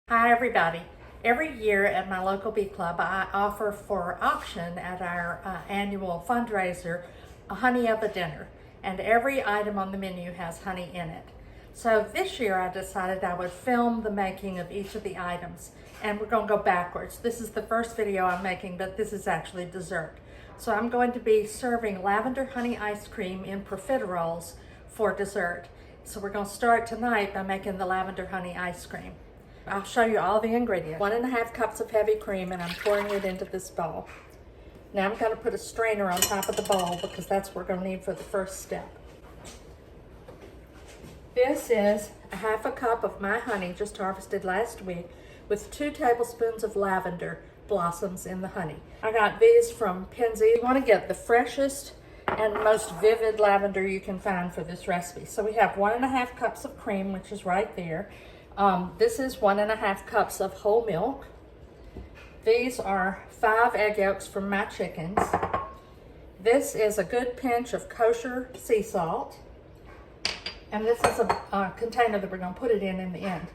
Hi everybody. Every year at my local bee club I offer for auction at our annual fundraiser a honey of a dinner, and every item on the menu has honey in it. So this year I decided I would film the making of each of the items, and we're going to go backwards. This is the first video I'm making, but this is actually dessert. So I'm going to be serving lavender honey ice cream in profiteroles for dessert. So we're going to start tonight by making the lavender honey ice cream. I'll show you all the ingredients. 1.5 cups of heavy cream, and I'm pouring it into this bowl. Now I'm going to put a strainer on top of the bowl because that's what we're going to need for the first step. This is 1/2 cup of my honey just harvested last week with 2 tablespoons of lavender blossoms in the honey. I got these from Penzeys. You want to get the freshest and most vivid lavender you can find for this recipe. So we have 1.5 cups of cream, which is right there. This is 1.5 cups of whole milk. These are 5 egg yolks from my chickens. This is a good pinch of kosher sea salt. And this is a container that we're going to put it in the end.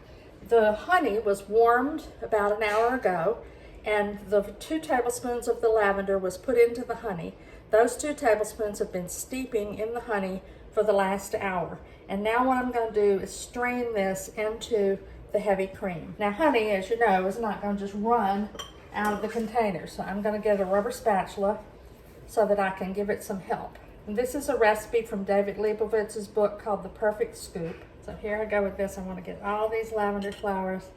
The honey was warmed about an hour ago, and the 2 tablespoons of the lavender was put into the honey. Those 2 tablespoons have been steeping in the honey for the last hour. And now what I'm going to do is strain this into the heavy cream. Now honey, as you know, is not going to just run out of the container. So I'm going to get a rubber spatula so that I can give it some help. And this is a recipe from David Leibovitz's book called The Perfect Scoop. So here I go with this. I want to get all these lavender flowers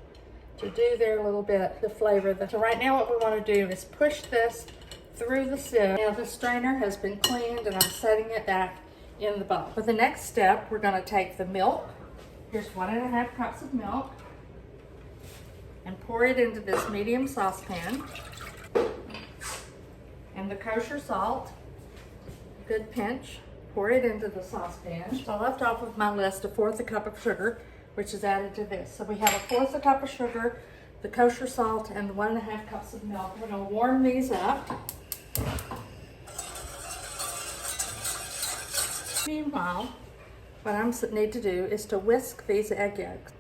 to do their little bit to flavor. So right now what we want to do is push this through the sieve. Now the strainer has been cleaned and I'm setting it back in the bowl. For the next step, we're going to take the milk. Here's 1.5 cups of milk, and pour it into this medium saucepan. And the kosher salt, a good pinch, pour it into the saucepan. So I left off of my list 1/4 cup of sugar, which is added to this. So we have 1/4 cup of sugar, the kosher salt, and 1.5 cups of milk. We're going to warm these up. Meanwhile, what I need to do is to whisk these egg yolks.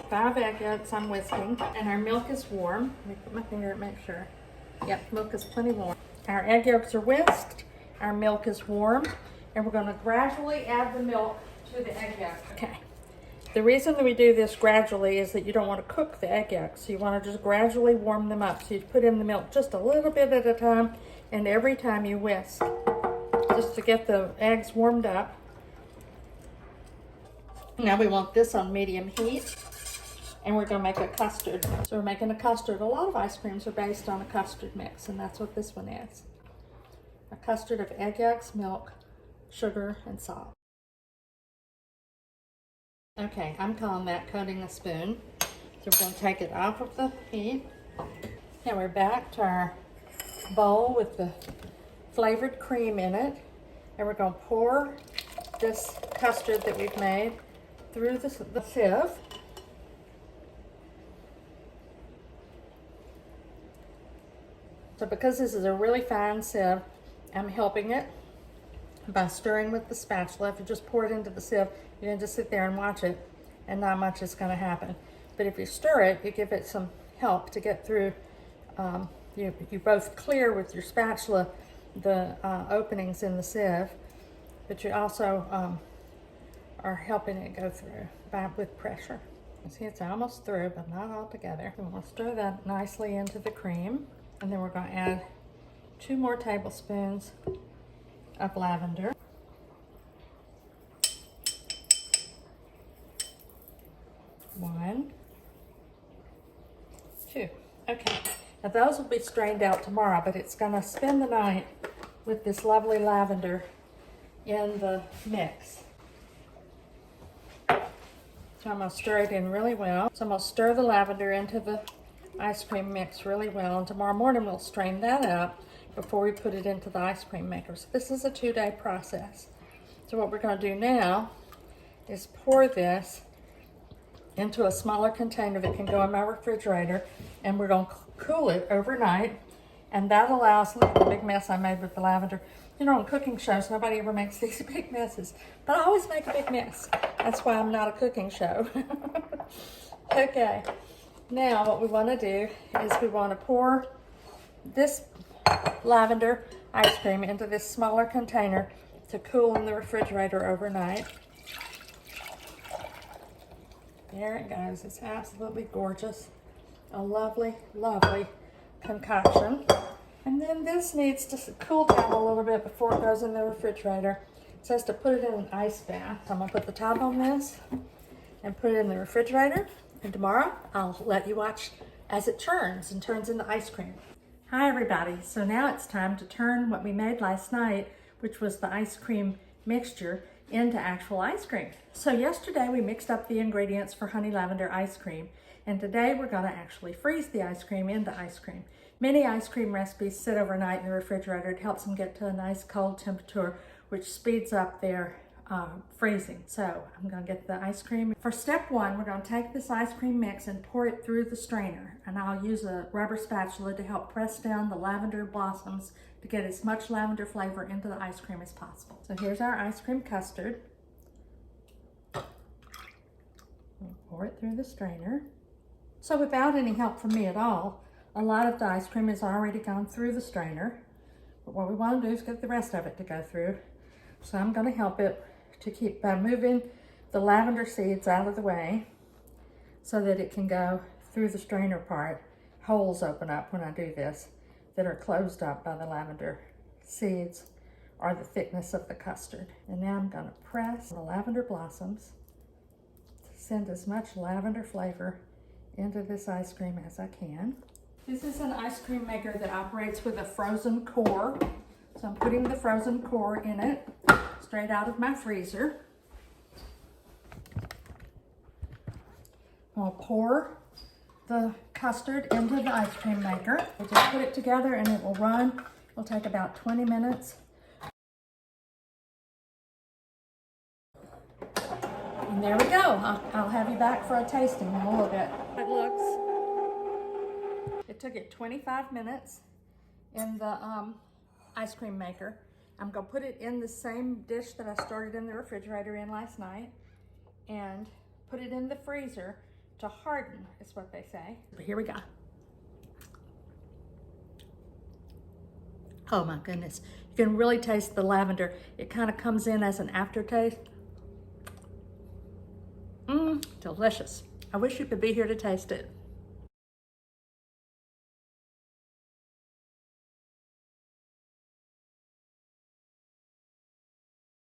5 egg yolks I'm whisking, and our milk is warm. Let me put my finger and make sure. Yep, milk is plenty warm. Our egg yolks are whisked, our milk is warm, and we're going to gradually add the milk to the egg yolk. Okay. The reason that we do this gradually is that you don't want to cook the egg yolks. So you want to just gradually warm them up. So you put in the milk just a little bit at a time, and every time you whisk, just to get the eggs warmed up. Now we want this on medium heat, and we're going to make a custard. So we're making a custard. A lot of ice creams are based on a custard mix, and that's what this one is. A custard of egg yolks, milk, sugar, and salt. Okay, I'm calling that coating a spoon. So we're going to take it off of the heat. Now we're back to our bowl with the flavored cream in it. And we're going to pour this custard that we've made through the sieve. So because this is a really fine sieve, I'm helping it by stirring with the spatula. If you just pour it into the sieve, you can just sit there and watch it, and not much is going to happen. But if you stir it, you give it some help to get through. You both clear with your spatula the openings in the sieve, but you also are helping it go through with pressure. You see, it's almost through, but not all together. And we'll stir that nicely into the cream, and then we're going to add 2 more tablespoons of lavender. 1, 2. Okay. Now those will be strained out tomorrow, but it's going to spend the night with this lovely lavender in the mix. So I'm going to stir it in really well. So I'm going to stir the lavender into the ice cream mix really well, and tomorrow morning we'll strain that out before we put it into the ice cream maker. So this is a 2-day process. So what we're going to do now is pour this into a smaller container that can go in my refrigerator, and we're going to cool it overnight, and that allows, look at the big mess I made with the lavender, You know, on cooking shows, nobody ever makes these big messes, but I always make a big mess. That's why I'm not a cooking show. Okay, now what we want to do is we want to pour this lavender ice cream into this smaller container to cool in the refrigerator overnight. There it goes. It's absolutely gorgeous. A lovely, lovely concoction. And then this needs to cool down a little bit before it goes in the refrigerator. It says to put it in an ice bath. So I'm gonna put the top on this and put it in the refrigerator. And tomorrow I'll let you watch as it churns and turns into ice cream. Hi everybody. So now it's time to turn what we made last night, which was the ice cream mixture, into actual ice cream. So yesterday we mixed up the ingredients for honey lavender ice cream, and today we're gonna actually freeze the ice cream into ice cream. Many ice cream recipes sit overnight in the refrigerator. It helps them get to a nice cold temperature, which speeds up their freezing. So I'm gonna get the ice cream. For step one, we're gonna take this ice cream mix and pour it through the strainer. And I'll use a rubber spatula to help press down the lavender blossoms to get as much lavender flavor into the ice cream as possible. So here's our ice cream custard. We'll pour it through the strainer. So without any help from me at all, a lot of the ice cream has already gone through the strainer. But what we want to do is get the rest of it to go through. So I'm going to help it to keep by moving the lavender seeds out of the way so that it can go through the strainer part. Holes open up when I do this that are closed up by the lavender seeds or the thickness of the custard. And now I'm going to press the lavender blossoms to send as much lavender flavor into this ice cream as I can. This is an ice cream maker that operates with a frozen core. So I'm putting the frozen core in it, straight out of my freezer. I'll pour the custard into the ice cream maker. We'll just put it together and it will run. It'll take about 20 minutes. And there we go. I'll have you back for a tasting in a little bit. It looks. It took it 25 minutes in the ice cream maker. I'm gonna put it in the same dish that I started in the refrigerator in last night and put it in the freezer to harden, is what they say. But here we go. Oh my goodness. You can really taste the lavender. It kind of comes in as an aftertaste. Delicious. I wish you could be here to taste it.